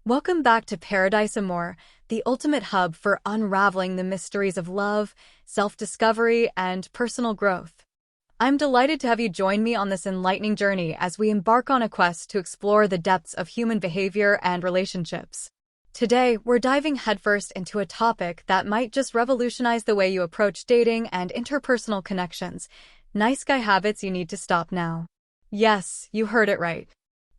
Welcome back to Paradise Amore, the ultimate hub for unraveling the mysteries of love, self-discovery, and personal growth. I'm delighted to have you join me on this enlightening journey as we embark on a quest to explore the depths of human behavior and relationships. Today, we're diving headfirst into a topic that might just revolutionize the way you approach dating and interpersonal connections: nice guy habits you need to stop now. Yes, you heard it right.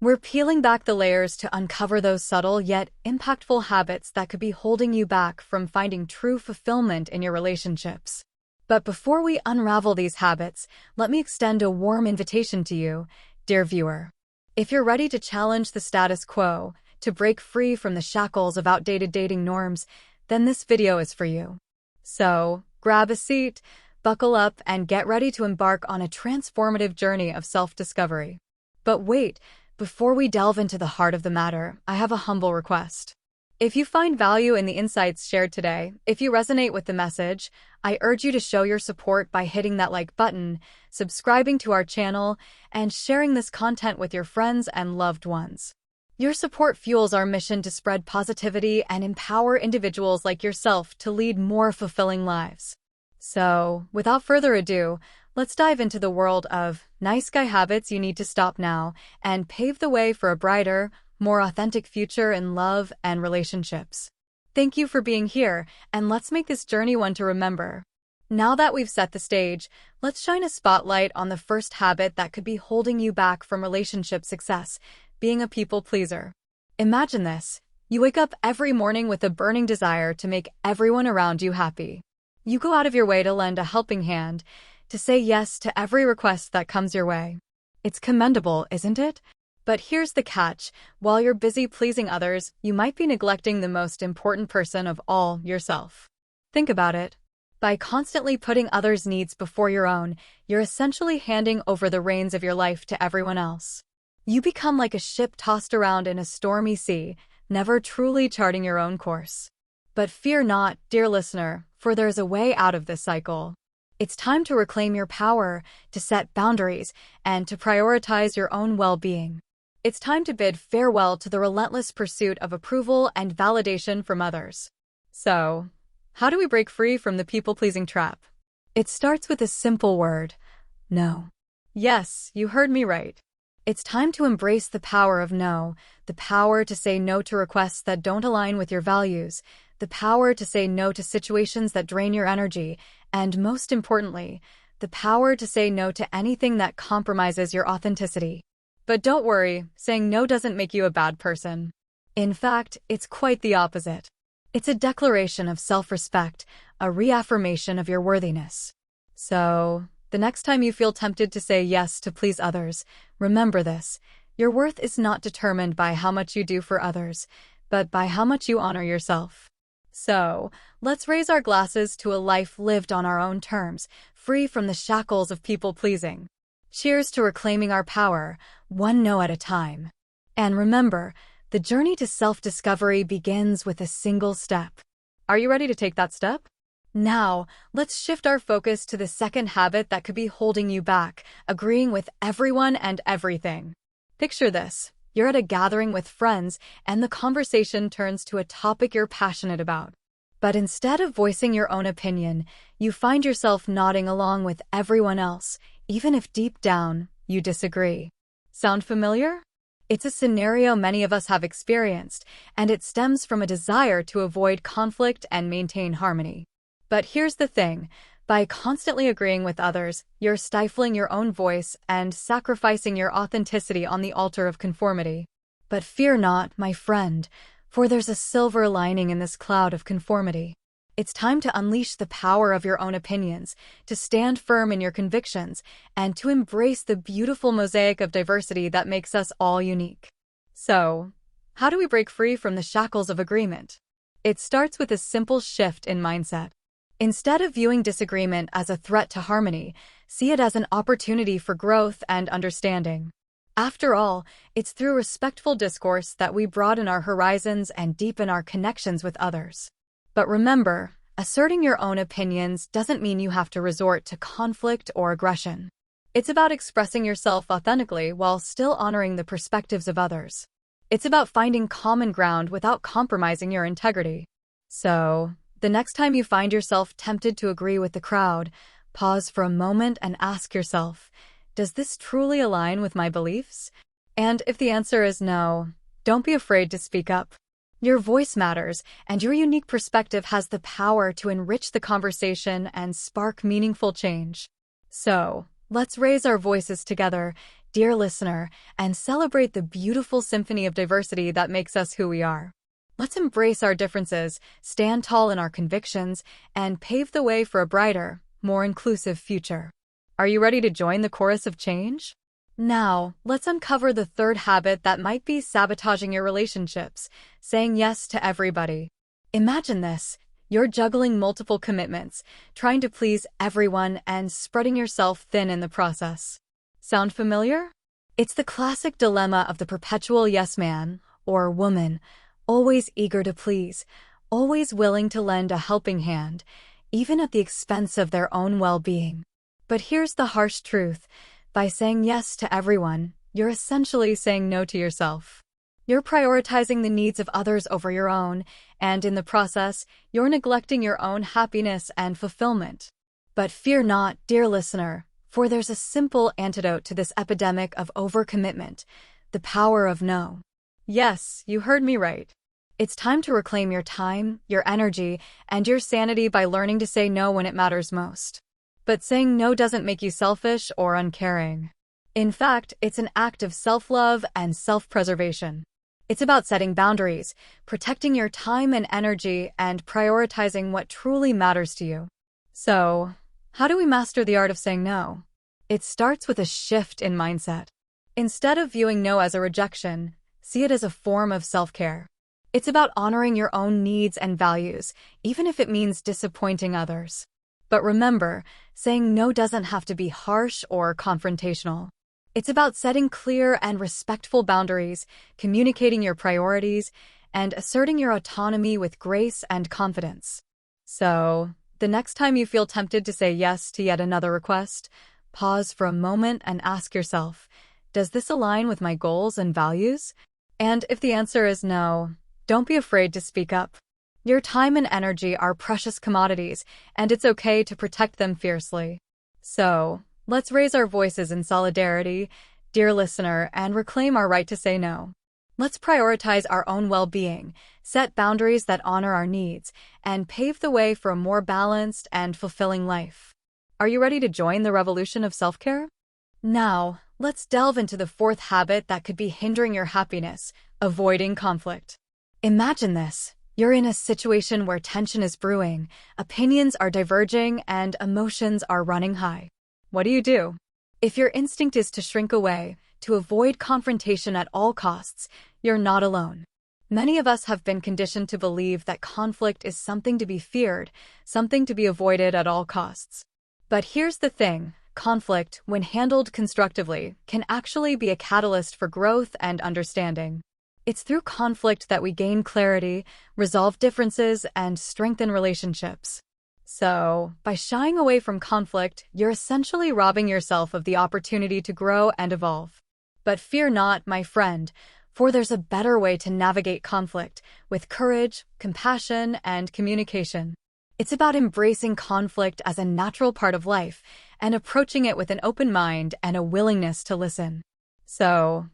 We're peeling back the layers to uncover those subtle yet impactful habits that could be holding you back from finding true fulfillment in your relationships. But before we unravel these habits, let me extend a warm invitation to you, dear viewer. If you're ready to challenge the status quo, to break free from the shackles of outdated dating norms, then this video is for you. So, grab a seat, buckle up, and get ready to embark on a transformative journey of self-discovery. But wait, before we delve into the heart of the matter, I have a humble request. If you find value in the insights shared today, if you resonate with the message, I urge you to show your support by hitting that like button, subscribing to our channel, and sharing this content with your friends and loved ones. Your support fuels our mission to spread positivity and empower individuals like yourself to lead more fulfilling lives. So, without further ado, let's dive into the world of nice guy habits you need to stop now and pave the way for a brighter, more authentic future in love and relationships. Thank you for being here, and let's make this journey one to remember. Now that we've set the stage, let's shine a spotlight on the first habit that could be holding you back from relationship success: being a people pleaser. Imagine this. You wake up every morning with a burning desire to make everyone around you happy. You go out of your way to lend a helping hand, to say yes to every request that comes your way. It's commendable, isn't it? But here's the catch: while you're busy pleasing others, you might be neglecting the most important person of all, yourself. Think about it. By constantly putting others' needs before your own, you're essentially handing over the reins of your life to everyone else. You become like a ship tossed around in a stormy sea, never truly charting your own course. But fear not, dear listener, for there's a way out of this cycle. It's time to reclaim your power, to set boundaries, and to prioritize your own well-being. It's time to bid farewell to the relentless pursuit of approval and validation from others. So, how do we break free from the people-pleasing trap? It starts with a simple word: no. Yes, you heard me right. It's time to embrace the power of no, the power to say no to requests that don't align with your values, the power to say no to situations that drain your energy, and most importantly, the power to say no to anything that compromises your authenticity. But don't worry, saying no doesn't make you a bad person. In fact, it's quite the opposite. It's a declaration of self-respect, a reaffirmation of your worthiness. So, the next time you feel tempted to say yes to please others, remember this: your worth is not determined by how much you do for others, but by how much you honor yourself. So, let's raise our glasses to a life lived on our own terms, free from the shackles of people-pleasing. Cheers to reclaiming our power, one no at a time. And remember, the journey to self-discovery begins with a single step. Are you ready to take that step? Now, let's shift our focus to the second habit that could be holding you back: agreeing with everyone and everything. Picture this. You're at a gathering with friends, and the conversation turns to a topic you're passionate about. But instead of voicing your own opinion, you find yourself nodding along with everyone else, even if deep down, you disagree. Sound familiar? It's a scenario many of us have experienced, and it stems from a desire to avoid conflict and maintain harmony. But here's the thing: by constantly agreeing with others, you're stifling your own voice and sacrificing your authenticity on the altar of conformity. But fear not, my friend, for there's a silver lining in this cloud of conformity. It's time to unleash the power of your own opinions, to stand firm in your convictions, and to embrace the beautiful mosaic of diversity that makes us all unique. So, how do we break free from the shackles of agreement? It starts with a simple shift in mindset. Instead of viewing disagreement as a threat to harmony, see it as an opportunity for growth and understanding. After all, it's through respectful discourse that we broaden our horizons and deepen our connections with others. But remember, asserting your own opinions doesn't mean you have to resort to conflict or aggression. It's about expressing yourself authentically while still honoring the perspectives of others. It's about finding common ground without compromising your integrity. So, the next time you find yourself tempted to agree with the crowd, pause for a moment and ask yourself, does this truly align with my beliefs? And if the answer is no, don't be afraid to speak up. Your voice matters, and your unique perspective has the power to enrich the conversation and spark meaningful change. So, let's raise our voices together, dear listener, and celebrate the beautiful symphony of diversity that makes us who we are. Let's embrace our differences, stand tall in our convictions, and pave the way for a brighter, more inclusive future. Are you ready to join the chorus of change? Now, let's uncover the third habit that might be sabotaging your relationships: saying yes to everybody. Imagine this. You're juggling multiple commitments, trying to please everyone and spreading yourself thin in the process. Sound familiar? It's the classic dilemma of the perpetual yes man or woman, always eager to please, always willing to lend a helping hand, even at the expense of their own well-being. But here's the harsh truth. By saying yes to everyone, you're essentially saying no to yourself. You're prioritizing the needs of others over your own, and in the process, you're neglecting your own happiness and fulfillment. But fear not, dear listener, for there's a simple antidote to this epidemic of overcommitment: the power of no. Yes, you heard me right. It's time to reclaim your time, your energy, and your sanity by learning to say no when it matters most. But saying no doesn't make you selfish or uncaring. In fact, it's an act of self-love and self-preservation. It's about setting boundaries, protecting your time and energy, and prioritizing what truly matters to you. So, how do we master the art of saying no? It starts with a shift in mindset. Instead of viewing no as a rejection, see it as a form of self-care. It's about honoring your own needs and values, even if it means disappointing others. But remember, saying no doesn't have to be harsh or confrontational. It's about setting clear and respectful boundaries, communicating your priorities, and asserting your autonomy with grace and confidence. So, the next time you feel tempted to say yes to yet another request, pause for a moment and ask yourself, does this align with my goals and values? And if the answer is no, don't be afraid to speak up. Your time and energy are precious commodities, and it's okay to protect them fiercely. So, let's raise our voices in solidarity, dear listener, and reclaim our right to say no. Let's prioritize our own well-being, set boundaries that honor our needs, and pave the way for a more balanced and fulfilling life. Are you ready to join the revolution of self-care? Now, let's delve into the fourth habit that could be hindering your happiness: avoiding conflict. Imagine this. You're in a situation where tension is brewing, opinions are diverging, and emotions are running high. What do? If your instinct is to shrink away, to avoid confrontation at all costs, you're not alone. Many of us have been conditioned to believe that conflict is something to be feared, something to be avoided at all costs. But here's the thing: conflict, when handled constructively, can actually be a catalyst for growth and understanding. It's through conflict that we gain clarity, resolve differences, and strengthen relationships. So, by shying away from conflict, you're essentially robbing yourself of the opportunity to grow and evolve. But fear not, my friend, for there's a better way to navigate conflict: with courage, compassion, and communication. It's about embracing conflict as a natural part of life and approaching it with an open mind and a willingness to listen. So,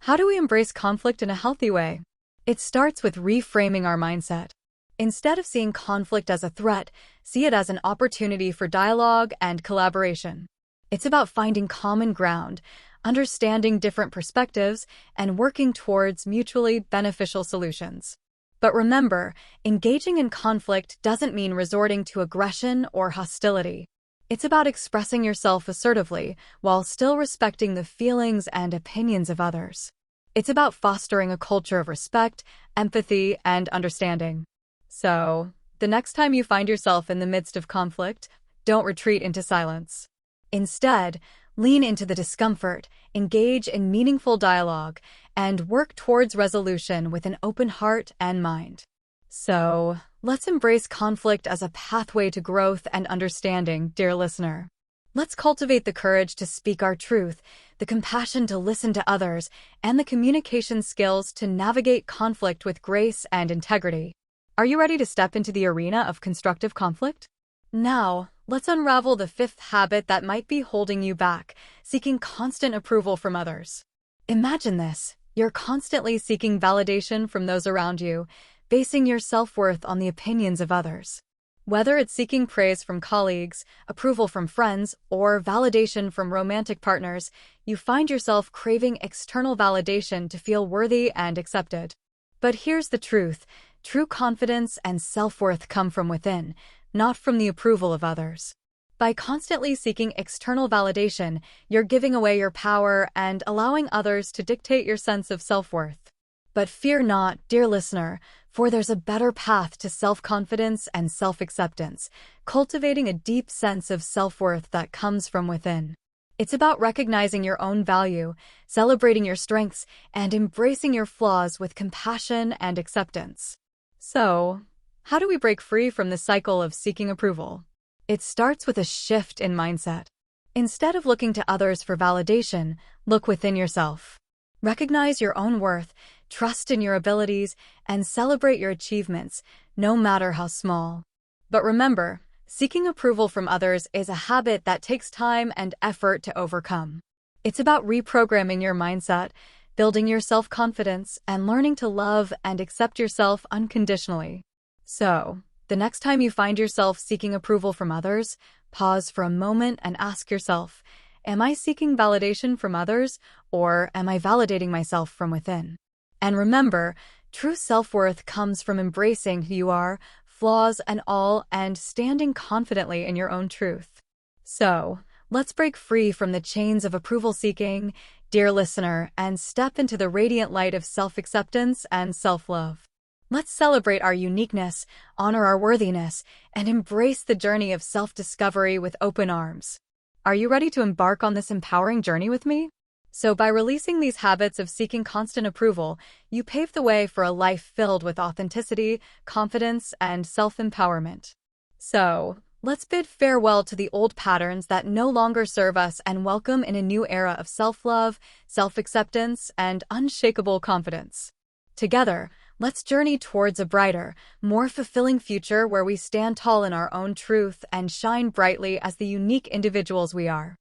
how do we embrace conflict in a healthy way? It starts with reframing our mindset. Instead of seeing conflict as a threat, see it as an opportunity for dialogue and collaboration. It's about finding common ground, understanding different perspectives, and working towards mutually beneficial solutions. But remember, engaging in conflict doesn't mean resorting to aggression or hostility. It's about expressing yourself assertively while still respecting the feelings and opinions of others. It's about fostering a culture of respect, empathy, and understanding. So, the next time you find yourself in the midst of conflict, don't retreat into silence. Instead, lean into the discomfort, engage in meaningful dialogue, and work towards resolution with an open heart and mind. So, let's embrace conflict as a pathway to growth and understanding, dear listener. Let's cultivate the courage to speak our truth, the compassion to listen to others, and the communication skills to navigate conflict with grace and integrity. Are you ready to step into the arena of constructive conflict? Now, let's unravel the fifth habit that might be holding you back, seeking constant approval from others. Imagine this. You're constantly seeking validation from those around you, basing your self-worth on the opinions of others. Whether it's seeking praise from colleagues, approval from friends, or validation from romantic partners, you find yourself craving external validation to feel worthy and accepted. But here's the truth. True confidence and self-worth come from within, not from the approval of others. By constantly seeking external validation, you're giving away your power and allowing others to dictate your sense of self-worth. But fear not, dear listener, for there's a better path to self-confidence and self-acceptance, cultivating a deep sense of self-worth that comes from within. It's about recognizing your own value, celebrating your strengths, and embracing your flaws with compassion and acceptance. So, how do we break free from the cycle of seeking approval? It starts with a shift in mindset. Instead of looking to others for validation, look within yourself. Recognize your own worth, trust in your abilities, and celebrate your achievements, no matter how small. But remember, seeking approval from others is a habit that takes time and effort to overcome. It's about reprogramming your mindset, building your self-confidence, and learning to love and accept yourself unconditionally. So, the next time you find yourself seeking approval from others, pause for a moment and ask yourself, am I seeking validation from others, or am I validating myself from within? And remember, true self-worth comes from embracing who you are, flaws and all, and standing confidently in your own truth. So, let's break free from the chains of approval seeking, dear listener, and step into the radiant light of self-acceptance and self-love. Let's celebrate our uniqueness, honor our worthiness, and embrace the journey of self-discovery with open arms. Are you ready to embark on this empowering journey with me? So by releasing these habits of seeking constant approval, you pave the way for a life filled with authenticity, confidence, and self-empowerment. So, let's bid farewell to the old patterns that no longer serve us and welcome in a new era of self-love, self-acceptance, and unshakable confidence. Together, let's journey towards a brighter, more fulfilling future where we stand tall in our own truth and shine brightly as the unique individuals we are.